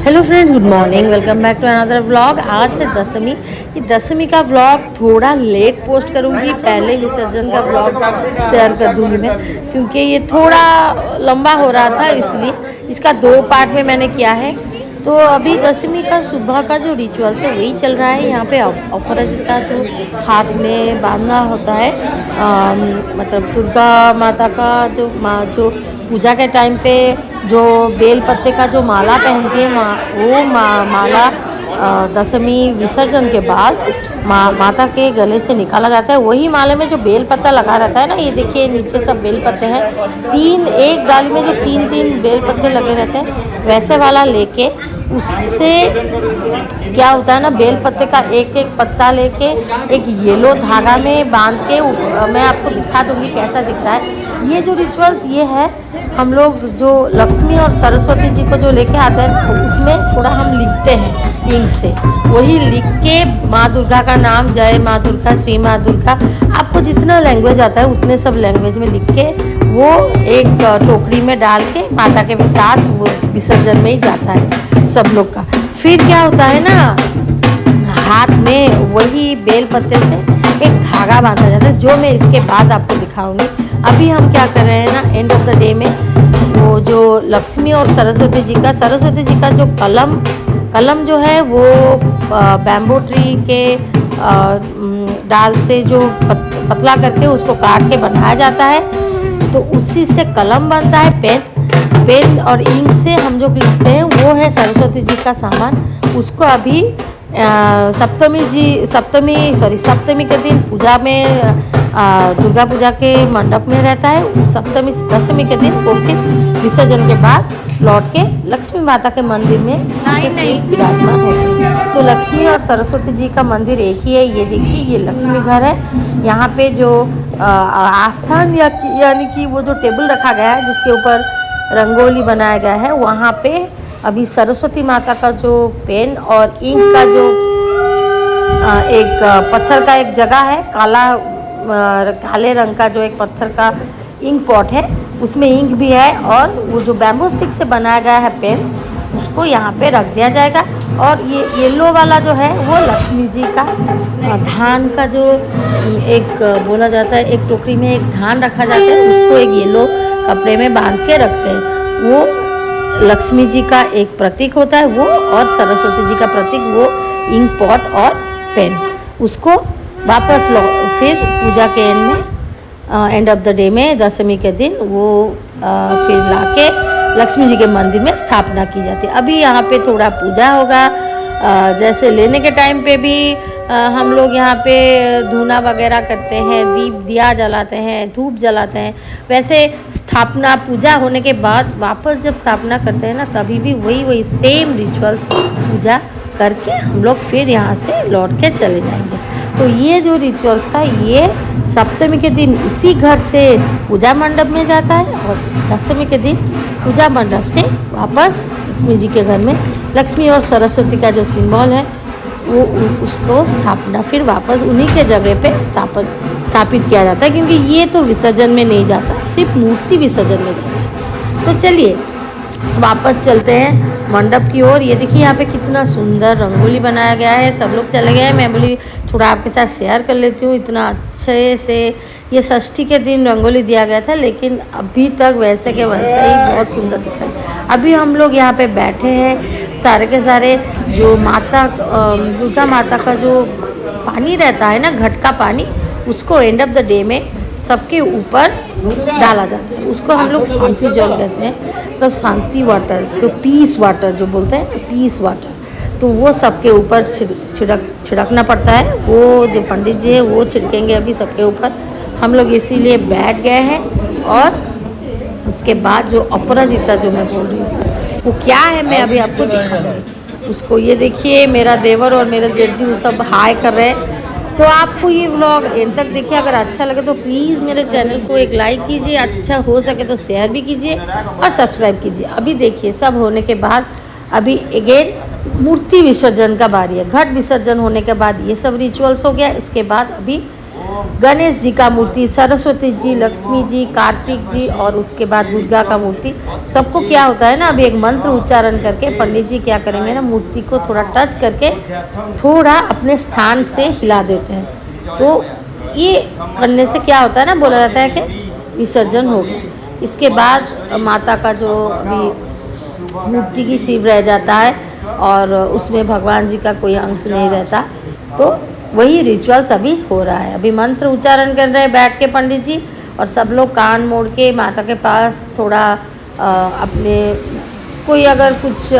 Hello friends, good morning. Welcome back to another vlog. आज है दशमी। ये दशमी का व्लॉग थोड़ा लेट पोस्ट करूँगी, पहले विसर्जन का व्लॉग शेयर कर दूँगी मैं, क्योंकि ये थोड़ा लंबा हो रहा था, इसलिए इसका 2 पार्ट में मैंने किया है। तो अभी दशमी का सुबह का जो रिचुअल्स है वही चल रहा है। यहाँ पे अपराजिता जो हाथ में बांधना होता है, मतलब दुर्गा माता का जो पूजा के टाइम पे जो बेल पत्ते का जो माला पहनती है वो माला दशमी विसर्जन के बाद माता के गले से निकाला जाता है। वही माले में जो बेल पत्ता लगा रहता है ना, ये देखिए नीचे सब बेल पत्ते हैं, एक डाली में जो 3 बेल पत्ते लगे रहते हैं, वैसे वाला लेके उससे क्या होता है ना, बेल पत्ते का एक एक पत्ता लेके एक येलो धागा में बांध के मैं आपको दिखा दूंगी कैसा दिखता है। ये जो रिचुअल्स ये है, हम लोग जो लक्ष्मी और सरस्वती जी को जो लेके आते हैं उसमें थोड़ा हम लिखते हैं इंक से, वही लिख के माँ दुर्गा का नाम, जय माँ दुर्गा, श्री माँ दुर्गा, आपको जितना लैंग्वेज आता है उतने सब लैंग्वेज में लिख के वो एक टोकरी में डाल के माता के साथ वो विसर्जन में ही जाता है सब लोग का। फिर क्या होता है ना, हाथ में वही बेल पत्ते से एक धागा बांधा जाता है, जो मैं इसके बाद आपको दिखाऊंगी। अभी हम क्या कर रहे हैं ना, एंड ऑफ द डे में वो जो लक्ष्मी और सरस्वती जी का जो कलम जो है वो बैम्बू ट्री के डाल से जो पतला करके उसको काट के बनाया जाता है, तो उसी से कलम बनता है। पेन और इंक से हम जो लिखते हैं वो है सरस्वती जी का सामान। उसको अभी सप्तमी के दिन पूजा में दुर्गा पूजा के मंडप में रहता है। सप्तमी दशमी के दिन वो फिर विसर्जन के बाद लौट के लक्ष्मी माता के मंदिर में विराजमान होते हैं। तो लक्ष्मी और सरस्वती जी का मंदिर एक ही है। ये देखिए, ये लक्ष्मी घर है। यहाँ पे जो आस्थान यानी कि वो जो टेबल रखा गया है जिसके ऊपर रंगोली बनाया गया है, वहाँ पे अभी सरस्वती माता का जो पेन और इंक का जो एक पत्थर का एक जगह है, काले रंग का जो एक पत्थर का इंक पॉट है, उसमें इंक भी है, और वो जो बैम्बू स्टिक से बनाया गया है पेन, उसको यहाँ पे रख दिया जाएगा। और ये येलो वाला जो है वो लक्ष्मी जी का धान का जो एक बोला जाता है, एक टोकरी में एक धान रखा जाता है, उसको एक येलो कपड़े में बांध के रखते हैं। वो लक्ष्मी जी का एक प्रतीक होता है वो, और सरस्वती जी का प्रतीक वो इंक पॉट और पेन। उसको वापस फिर पूजा के एंड ऑफ द डे में दशमी के दिन वो फिर लाके लक्ष्मी जी के मंदिर में स्थापना की जाती है। अभी यहाँ पे थोड़ा पूजा होगा, जैसे लेने के टाइम पे भी हम लोग यहाँ पे धूना वगैरह करते हैं, दिया जलाते हैं, धूप जलाते हैं। वैसे स्थापना पूजा होने के बाद वापस जब स्थापना करते हैं ना, तभी भी वही सेम रिचुअल्स पूजा करके हम लोग फिर यहाँ से लौट के चले जाएंगे। तो ये जो रिचुअल्स था, ये सप्तमी के दिन इसी घर से पूजा मंडप में जाता है, और दशमी के दिन पूजा मंडप से वापस लक्ष्मी जी के घर में लक्ष्मी और सरस्वती का जो सिंबल है वो उसको स्थापना फिर वापस उन्हीं के जगह पे स्थापित किया जाता है, क्योंकि ये तो विसर्जन में नहीं जाता, सिर्फ मूर्ति विसर्जन में जाता है। तो चलिए वापस चलते हैं मंडप की ओर। ये देखिए यहाँ पे कितना सुंदर रंगोली बनाया गया है। सब लोग चले गए हैं, मैं बोली थोड़ा आपके साथ शेयर कर लेती हूँ। इतना अच्छे से ये षष्ठी के दिन रंगोली दिया गया था, लेकिन अभी तक वैसे के वैसे ही बहुत सुंदर दिख रहा है। अभी हम लोग यहाँ पे बैठे हैं, सारे के सारे जो माता दुर्गा माता का जो पानी रहता है ना, घट का पानी, उसको एंड ऑफ द डे में सबके ऊपर डाला जाता है। उसको हम लोग शांति जल कहते हैं। तो शांति वाटर, तो पीस वाटर जो बोलते हैं, पीस वाटर, तो वो सबके ऊपर छिड़कना पड़ता है। वो जो पंडित जी हैं वो छिड़केंगे अभी सबके ऊपर। हम लोग इसीलिए बैठ गए हैं। और उसके बाद जो अपराजिता जो मैं बोल रही थी वो क्या है, मैं अभी आपको दिखाऊंगी उसको। ये देखिए, मेरा देवर और मेरा जेठ जी वो सब हाय कर रहे हैं। तो आपको ये व्लॉग एंड तक देखिए, अगर अच्छा लगे तो प्लीज़ मेरे चैनल को एक लाइक कीजिए, अच्छा हो सके तो शेयर भी कीजिए और सब्सक्राइब कीजिए। अभी देखिए, सब होने के बाद अभी अगेन मूर्ति विसर्जन का बारी है। घट विसर्जन होने के बाद ये सब रिचुअल्स हो गया। इसके बाद अभी गणेश जी का मूर्ति, सरस्वती जी, लक्ष्मी जी, कार्तिक जी और उसके बाद दुर्गा का मूर्ति। सबको क्या होता है ना, अभी एक मंत्र उच्चारण करके पंडित जी क्या करेंगे ना, मूर्ति को थोड़ा टच करके थोड़ा अपने स्थान से हिला देते हैं। तो ये करने से क्या होता है ना, बोला जाता है कि विसर्जन हो गया। इसके बाद माता का जो अभी मूर्ति की सिर रह जाता है और उसमें भगवान जी का कोई अंश नहीं रहता, तो वही रिचुअल्स अभी हो रहा है। अभी मंत्र उच्चारण कर रहे हैं बैठ के पंडित जी, और सब लोग कान मोड़ के माता के पास थोड़ा अपने कोई अगर कुछ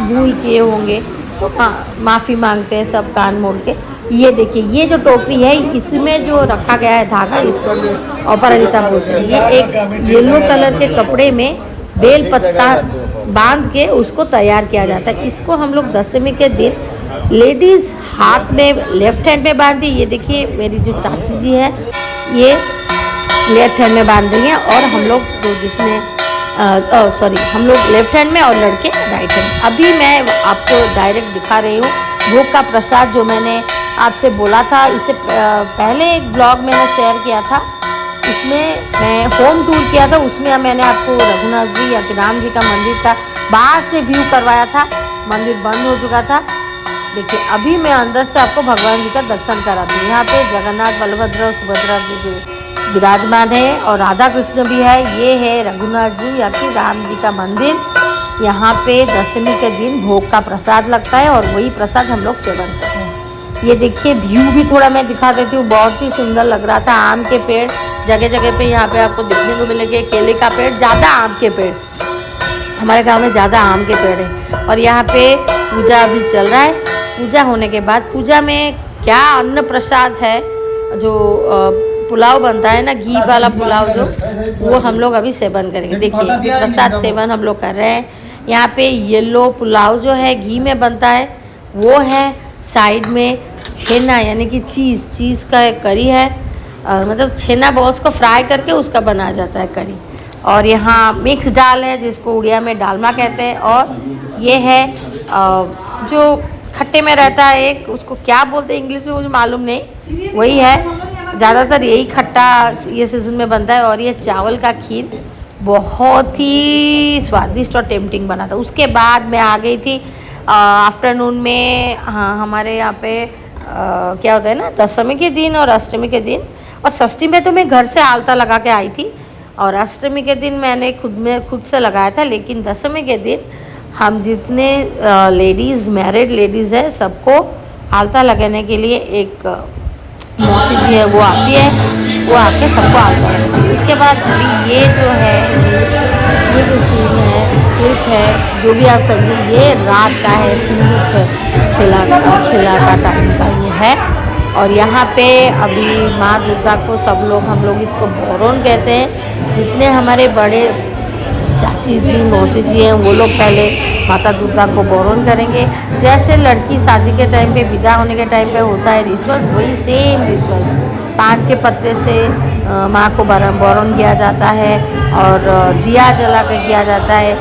भूल किए होंगे तो माफ़ी मांगते हैं सब कान मोड़ के। ये देखिए, ये जो टोकरी है इसमें जो रखा गया है धागा, इसको अपराजिता बोलते हैं। ये एक येलो कलर के कपड़े में बेल पत्ता बांध के उसको तैयार किया जाता है। इसको हम लोग दशमी के दिन लेडीज़ हाथ में लेफ्ट हैंड में बांधती। ये देखिए मेरी जो चाची जी है ये लेफ्ट हैंड में बांध रही हैं, और हम लोग जो जितने हम लोग लेफ्ट हैंड में और लड़के राइट हैंड। अभी मैं आपको डायरेक्ट दिखा रही हूँ भोग का प्रसाद जो मैंने आपसे बोला था। इससे पहले एक ब्लॉग मैंने शेयर किया था, इसमें मैं होम टूर किया था, उसमें मैंने आपको रघुनाथ जी या कि राम जी का मंदिर का बाहर से व्यू करवाया था। मंदिर बंद हो चुका था। देखिए अभी मैं अंदर से आपको भगवान जी का दर्शन कराती हूँ। यहाँ पे जगन्नाथ, बलभद्र और सुभद्रा जी विराजमान है और राधा कृष्ण भी है। ये है रघुनाथ जी या कि राम जी का मंदिर। यहाँ पे दशमी के दिन भोग का प्रसाद लगता है और वही प्रसाद हम लोग सेवन करते हैं। ये देखिए व्यू भी थोड़ा मैं दिखा देती हूँ, बहुत ही सुंदर लग रहा था। आम के पेड़ जगह जगह पे यहाँ पे आपको देखने को मिलेंगे, केले का पेड़, ज़्यादा आम के पेड़, हमारे गांव में ज़्यादा आम के पेड़ है। और यहाँ पे पूजा अभी चल रहा है। पूजा होने के बाद पूजा में क्या अन्न प्रसाद है, जो पुलाव बनता है ना, घी वाला पुलाव, जो वो हम लोग अभी सेवन करेंगे। देखिए प्रसाद सेवन हम लोग कर रहे हैं। यहाँ पे येलो पुलाव जो है घी में बनता है वो है। साइड में छेना यानी कि चीज़ का करी है, मतलब छेना बॉस को फ्राई करके उसका बनाया जाता है करी। और यहाँ मिक्स दाल है जिसको उड़िया में डालमा कहते हैं। और ये है जो खट्टे में रहता है एक, उसको क्या बोलते हैं इंग्लिश में मुझे मालूम नहीं, वही है। ज़्यादातर यही खट्टा ये सीज़न में बनता है। और ये चावल का खीर बहुत ही स्वादिष्ट और टेम्पटिंग बना था। उसके बाद मैं आ गई थी आफ्टरनून में। हाँ, हमारे यहाँ पे क्या होता है ना, दशमी के दिन और अष्टमी के दिन, और षष्ठी में तो मैं घर से आलता लगा के आई थी, और अष्टमी के दिन मैंने खुद से लगाया था। लेकिन दशमी के दिन हम जितने लेडीज़, मैरिड लेडीज़ है, सबको आलता लगाने के लिए एक मौसी जी है वो आती है, वो आके सबको आलता लगाती है। उसके बाद अभी ये जो है, ये जो सीन है, क्लिप है, जो भी आप समझिए, ये रात का है, सिंदूर खिला का टाइम का ये है। और यहाँ पे अभी माँ दुर्गा को सब लोग, हम लोग इसको बोरोन कहते हैं। जितने हमारे बड़े चाची जी, मौसी जी हैं, वो लोग पहले माता दुर्गा को बोरोन करेंगे। जैसे लड़की शादी के टाइम पे, विदा होने के टाइम पे होता है रिचुअल्स, वही सेम रिचुअल्स पान के पत्ते से माँ को बोरोन किया जाता है, और दिया जला कर किया जाता है।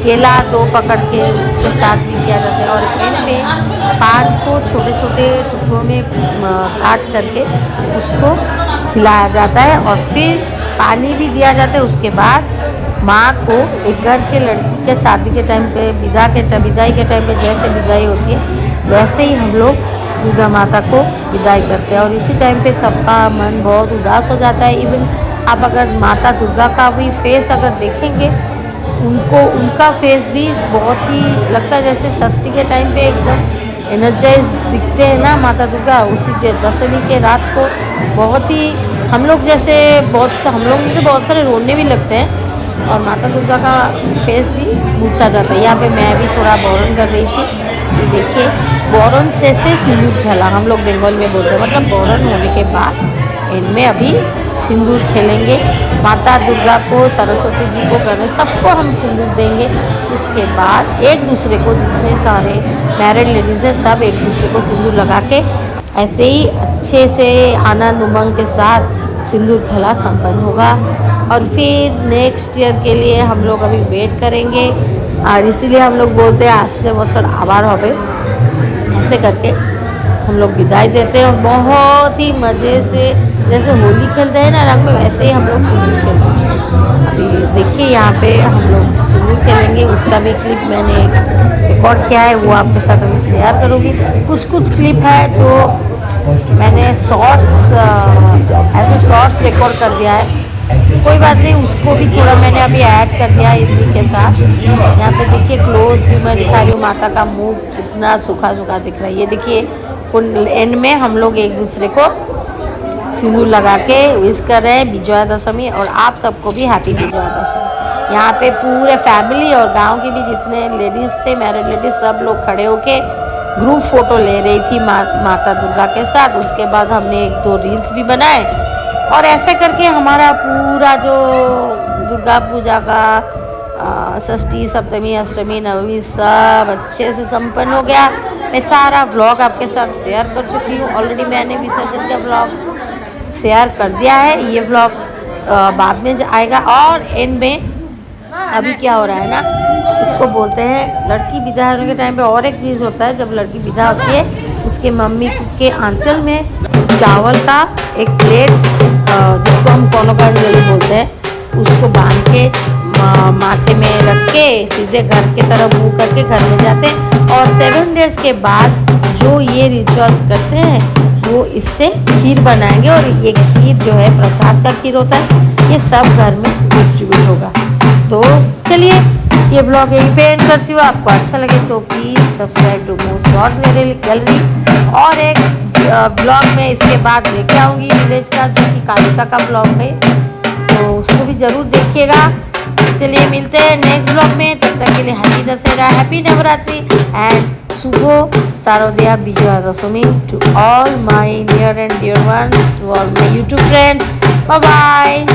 केला 2 पकड़ के उसके साथ भी किया जाता है। और एंड में पान को छोटे छोटे टुकड़ों में काट करके उसको खिलाया जाता है, और फिर पानी भी दिया जाता है। उसके बाद माँ को एक घर के लड़की के शादी के टाइम पे, विदाई के टाइम पे जैसे विदाई होती है, वैसे ही हम लोग दुर्गा माता को विदाई करते हैं। और इसी टाइम पे सबका मन बहुत उदास हो जाता है। इवन आप अगर माता दुर्गा का भी फेस अगर देखेंगे, उनका फेस भी बहुत ही लगता है जैसे षष्ठी के टाइम पे एकदम एनर्जाइज दिखते हैं ना माता दुर्गा। उसी दशमी के रात को बहुत ही हम लोग जैसे बहुत सारे रोने भी लगते हैं, और माता दुर्गा का फेस भी पूछा जाता है। यहाँ पे मैं भी थोड़ा बोरन कर रही थी। ये देखिए, बोरन से सिंदूर खेला हम लोग बंगाल में बोलते हैं, मतलब बोरन होने के बाद इनमें अभी सिंदूर खेलेंगे। माता दुर्गा को, सरस्वती जी को, गणेश, सबको हम सिंदूर देंगे। उसके बाद एक दूसरे को, जितने सारे मैरिड लेडीज़ हैं, सब एक दूसरे को सिंदूर लगा के ऐसे ही अच्छे से आनंद उमंग के साथ सिंदूर खेला संपन्न होगा। और फिर नेक्स्ट ईयर के लिए हम लोग अभी वेट करेंगे, और इसीलिए हम लोग बोलते हैं आज से बছর आबार होबे, ऐसे करके हम लोग विदाई देते हैं और बहुत ही मज़े से, जैसे होली खेलते हैं ना रंग में, वैसे ही हम लोग सिंदूर खेलते हैं। अभी देखिए यहाँ पे हम लोग सिंदूर खेलेंगे, उसका भी क्लिप मैंने रिकॉर्ड किया है, वो आपके साथ अभी शेयर करूँगी। कुछ कुछ क्लिप है जो मैंने shorts as a shorts record कर दिया है, कोई बात नहीं, उसको भी थोड़ा मैंने अभी ऐड कर दिया है इसी के साथ। यहाँ पे देखिए क्लोज व्यू मैं दिखा रही हूँ, माता का मुंह कितना सूखा सूखा दिख रहा है। ये देखिए एंड में हम लोग एक दूसरे को सिंदूर लगा के विश कर रहे हैं विजया दशमी, और आप सबको भी हैप्पी विजया दशमी। यहाँ पे पूरे फैमिली और गांव के भी जितने लेडीज़ थे, मैरिड लेडीज़, सब लोग खड़े होके ग्रुप फ़ोटो ले रही थी माता दुर्गा के साथ। उसके बाद हमने 1-2 रील्स भी बनाए, और ऐसे करके हमारा पूरा जो दुर्गा पूजा का षष्ठी, सप्तमी, अष्टमी, नवमी सब अच्छे से संपन्न हो गया। मैं सारा व्लॉग आपके साथ शेयर कर चुकी हूँ ऑलरेडी। मैंने विसर्जन का व्लॉग शेयर कर दिया है, ये व्लॉग बाद में आएगा। और एंड में अभी क्या हो रहा है ना, इसको बोलते हैं लड़की विदा होने के टाइम पे और एक चीज़ होता है, जब लड़की विदा होती है उसके मम्मी के आंचल में चावल का एक प्लेट, जिसको हम कोनो का अंजलि बोलते हैं, उसको बांध के माथे में रख के सीधे घर की तरफ मुँह करके घर में जाते हैं। और 7 डेज़ के बाद जो ये रिचुअल्स करते हैं वो इससे खीर बनाएंगे, और ये खीर जो है प्रसाद का खीर होता है, ये सब घर में डिस्ट्रीब्यूट होगा। तो चलिए ये ब्लॉग यहीं पे एंड करती हूँ। आपको अच्छा लगे तो please subscribe to more shorts gallery. और एक ब्लॉग में इसके बाद लेके आऊँगी विलेज का, जो कि कालिका का ब्लॉग है, तो उसको भी ज़रूर देखिएगा। चलिए मिलते हैं नेक्स्ट ब्लॉग में, तब तक के लिए happy Dussehra, happy Navratri and शुभ शारदीय Vijaya Dashami to all my near and dear ones, to all my YouTube friends. Bye bye.